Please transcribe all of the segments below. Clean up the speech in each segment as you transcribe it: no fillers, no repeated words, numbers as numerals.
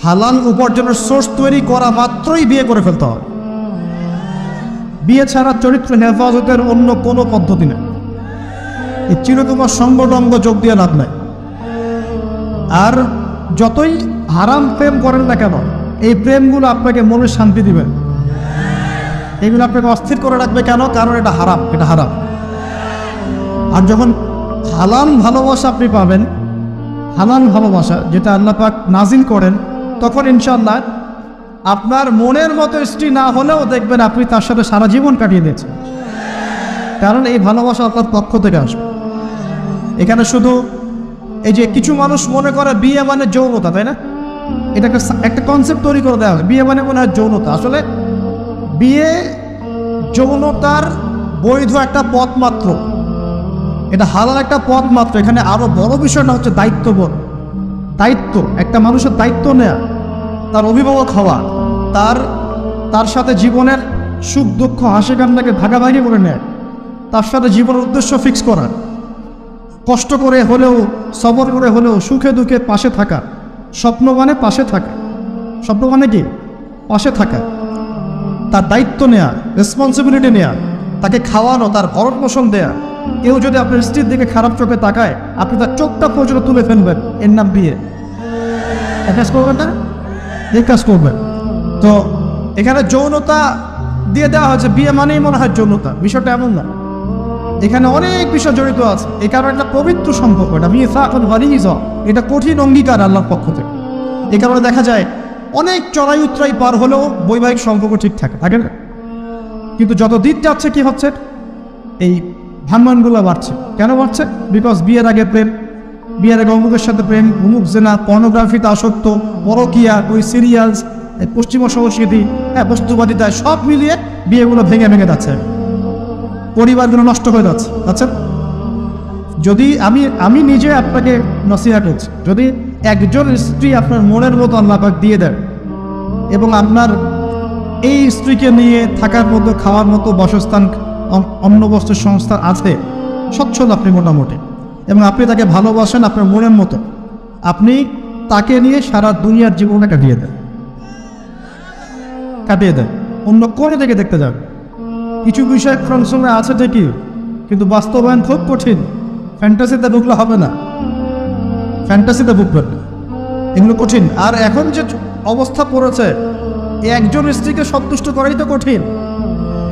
হালাল উপার্জনের সোর্স তৈরি করা মাত্রই বিয়ে করে ফেলতে হবে। বিয়ে ছাড়া চরিত্র হেফাজতের অন্য কোনো পদ্ধতি নেই। এই চিরকুমার সঙ্গটঙ্গ যোগ দিয়ে লাভ নাই। আর যতই হারাম প্রেম করেন না কেন, এই প্রেমগুলো আপনাকে মনে শান্তি দিবে, এগুলো আপনাকে অস্থির করে রাখবে। কেন? কারণ এটা হারাম, এটা হারাম। আর যখন হালাল ভালোবাসা আপনি পাবেন, হালাল ভালোবাসা যেটা আল্লাহ পাক নাজিল করেন, তখন ইনশাআল্লাহ আপনার মনের মতো স্ত্রী না হলেও দেখবেন আপনি তার সাথে সারা জীবন কাটিয়ে দিয়েছেন। কারণ এই ভালোবাসা আপনার পক্ষ থেকে আসবে। এখানে শুধু এই যে কিছু মানুষ মনে করে বিয়ে মানে যৌনতা, তাই না? এটা একটা কনসেপ্ট তৈরি করে দেওয়া হয়, বিয়ে মানে মনে হয় যৌনতা। আসলে বিয়ে যৌনতার বৈধ একটা পথ মাত্র, এটা হালাল একটা পথ মাত্র। এখানে আরো বড় বিষয়টা হচ্ছে দায়িত্ববোধ। দায়িত্ব, একটা মানুষের দায়িত্ব নেয়া, তার অভিভাবক হওয়া, তার সাথে জীবনের সুখ দুঃখ হাসি কান্নাকে ভাগাভাগি করে নেয়, তার সাথে জীবনের উদ্দেশ্য ফিক্স করা, কষ্ট করে হলেও সবর করে হলেও সুখে দুঃখে পাশে থাকা। স্বপ্ন মানে পাশে থাকা, স্বপ্ন মানে কি? পাশে থাকা। তার দায়িত্ব নেয়া, রেসপন্সিবিলিটি নেয়া, তাকে খাওয়ানো, তার ভরণ পোষণ দেয়া। কেউ যদি আপনার স্ত্রীর দিকে খারাপ চোখে তাকায়, আপনি তার চোখটা পর্যন্ত তুলে ফেলবেন, এর নাম বিয়ে। এক কাজ করবেন না? এই কাজ করবেন। তো এখানে যৌনতা দিয়ে দেওয়া হয়েছে, বিয়ে মানেই মনে হয় যৌনতা। বিষয়টা এমন না, এখানে অনেক বিষয় জড়িত আছে। এই কারণে একটা পবিত্র সম্পর্ক, এটা মিসাকুন গালিজ, এটা কঠিন অঙ্গীকার আল্লাহর পক্ষ থেকে। এই কারণে দেখা যায় অনেক চড়াই উতরাই পার হলেও বৈবাহিক সম্পর্ক ঠিক থাকে না। কিন্তু যত দিন যাচ্ছে কি হচ্ছে, এই ভানমানগুলো বাড়ছে। কেন বাড়ছে? বিকজ বিয়ের আগে প্রেম, বিয়ের আগে অমুকের সাথে প্রেম, অমুক জেনা, পর্নোগ্রাফিতে আসক্ত, পরকিয়া, ওই সিরিয়ালস, পশ্চিমা সংস্কৃতি, বস্তুবাদিতা, সব মিলিয়ে বিয়েগুলো ভেঙে ভেঙে যাচ্ছে, পরিবারগুলো নষ্ট হয়ে যাচ্ছে। আচ্ছা, যদি আমি নিজে আপনাকে নসিহত করছি, যদি একজন স্ত্রী আপনার মনের মতো আল্লাহ পাক দিয়ে দেন এবং আপনার এই স্ত্রীকে নিয়ে থাকার মতো, খাওয়ার মতো, বাসস্থান, অন্ন বস্ত্রের সংস্থান আছে, সচ্ছল আপনি মোটামুটি, এবং আপনি তাকে ভালোবাসেন আপনার মনের মতো, আপনি তাকে নিয়ে সারা দুনিয়ার জীবনে কাটিয়ে দেন, অন্য কোনো দিকে দেখতে যান। কিছু বিষয় ফ্রন্টসঙ্গে আছে ঠিকই, কিন্তু বাস্তবায়ন খুব কঠিন। ফ্যান্টাসিতে ঢুকলে হবে না, ফ্যান্টাসিতে ঢুকবেন না, এগুলো কঠিন। আর এখন যে অবস্থা পড়েছে, একজন স্ত্রীকে সন্তুষ্ট করাই তো কঠিন,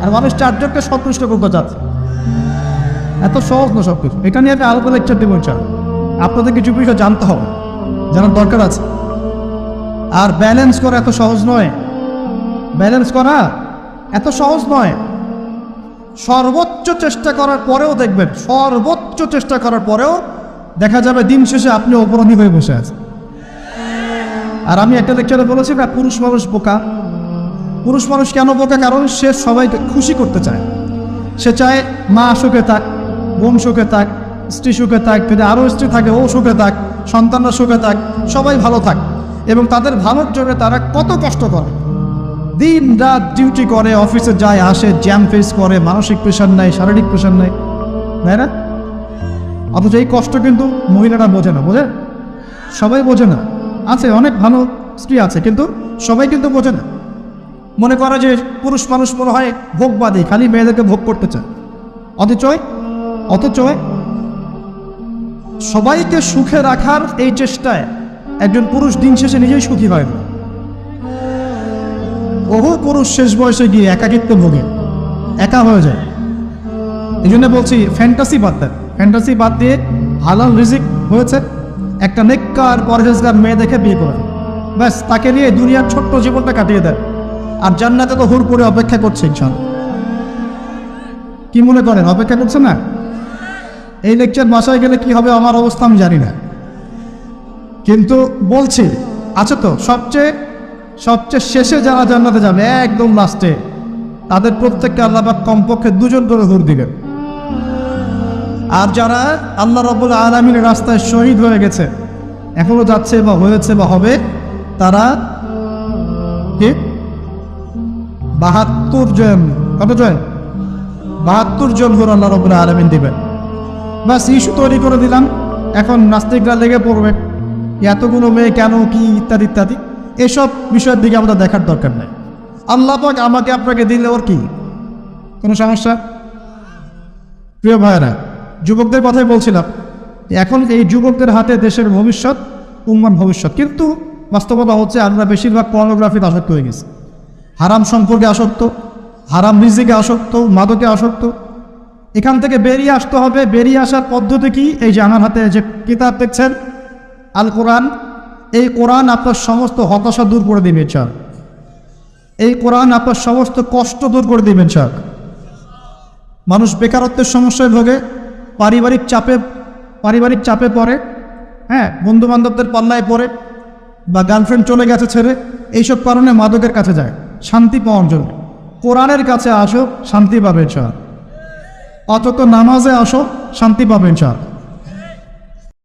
আর মানুষ চারজনকে সন্তুষ্ট করতে চাচ্ছে। এত সহজ না সব কিছু। এটা নিয়ে আমি আলাদা লেকচার দেবো চান, আপনাদের কিছু বিষয় জানতে হবে, জানার দরকার আছে। আর ব্যালেন্স করা এত সহজ নয়, ব্যালেন্স করা এত সহজ নয়। সর্বোচ্চ চেষ্টা করার পরেও দেখবেন, সর্বোচ্চ চেষ্টা করার পরেও দেখা যাবে দিন শেষে আপনি অপরাধী হয়ে বসে আছেন। আর আমি একটা লেকচারে বলেছি না, পুরুষ মানুষ বোকা। পুরুষ মানুষ কেন বোকা? কারণ সে সবাইকে খুশি করতে চায়। সে চায় মা সুখে থাক, বোন সুখে থাক, স্ত্রী সুখে থাক, যদি আরও স্ত্রী থাকে ও সুখে থাক, সন্তানরা সুখে থাক, সবাই ভালো থাক। এবং তাদের ভালোর জন্য তারা কত কষ্ট করে, দিন রাত ডিউটি করে, অফিসে যায় আসে, জ্যাম ফেস করে, মানসিক প্রেশার নেয়, শারীরিক প্রেশার নেয়, তাই না? অথচ এই কষ্ট কিন্তু মহিলারা বোঝে না, বোঝে? সবাই বোঝে না। আছে অনেক ভালো স্ত্রী আছে, কিন্তু সবাই কিন্তু বোঝে না। মনে করে যে পুরুষ মানুষ মনে হয় ভোগবাদী, খালি মেয়েদেরকে ভোগ করতে চায়। অথচ সবাইকে সুখে রাখার এই চেষ্টায় একজন পুরুষ দিন শেষে নিজেই সুখী হয় না। বহু পুরুষ শেষ বয়সে গিয়ে একাকিত্ব ভোগে, একা হয়ে যায়। এই জন্য বলছি ফ্যান্টাসি বাদ দেন, ফ্যান্টাসি বাদ দিয়ে হালাল রিজিক হয়েছে, একটা নেককার পরহেজগার মেয়ে দেখে বিয়ে করে, ব্যাস তাকে নিয়ে দুনিয়ার ছোট্ট জীবনটা কাটিয়ে দেয়। আর জান্নাতে তো হুর করে অপেক্ষা করছে ইনশাআল্লাহ। কি মনে করেন অপেক্ষা করছে না? এই লেকচার বাসায় গেলে কি হবে আমার অবস্থা আমি জানি না, কিন্তু বলছি আছে তো সবচেয়ে শেষে যারা জান্নাতে যাবে, একদম লাস্টে, তাদের প্রত্যেককে আল্লাহ পাক কমপক্ষে 2 জন করে হুর দিবেন। আর যারা আল্লাহ রাব্বুল আলামিনের রাস্তায় শহীদ হয়ে গেছে, এখনো যাচ্ছে বা হয়েছে বা হবে, তারা কি 72 জন, কত জন? 72 জন হুর আল্লাহ রাব্বুল আলামিন দিবেন। বাস ইস্যু তৈরি করে দিলাম, এখন নাস্তিকরা লেগে পড়বে এতগুলো মেয়ে কেন, কি ইত্যাদি ইত্যাদি। এসব বিষয়ের দিকে আমাদের দেখার দরকার নেই। আল্লাহ পাক আমাকে আপনাকে দিলে ওর কি কোনো সমস্যা? প্রিয় ভাইয়েরা, যুবকদের কথাই বলছিলাম, এখন এই যুবকদের হাতে দেশের ভবিষ্যৎ, উম্মার ভবিষ্যৎ। কিন্তু বাস্তবতা হচ্ছে আমরা বেশিরভাগ পর্নোগ্রাফিতে আসক্ত হয়ে গেছি, হারাম সম্পর্কে আসক্ত, হারাম রিজিকে আসক্ত, মাদকে আসক্ত। এখান থেকে বেরিয়ে আসতে হবে। বেরিয়ে আসার পদ্ধতি কি? এই যে আমার হাতে যে কিতাব দেখছেন, আল কোরআন, এই কোরআন আপনার সমস্ত হতাশা দূর করে দিবে চাক। এই কোরআন আপনার সমস্ত কষ্ট দূর করে দিবেন চাক। মানুষ বেকারত্বের সমস্যায় ভোগে, পারিবারিক চাপে পড়ে, হ্যাঁ, বন্ধু বান্ধবদের পাল্লায় পড়ে, বা গার্লফ্রেন্ড চলে গেছে ছেড়ে, এইসব কারণে মাদকের কাছে যায় শান্তি পাওয়ার জন্য। কোরআনের কাছে আসো, শান্তি পাবেন চাক। অথচ নামাজে আসো, শান্তি পাবেন চাক।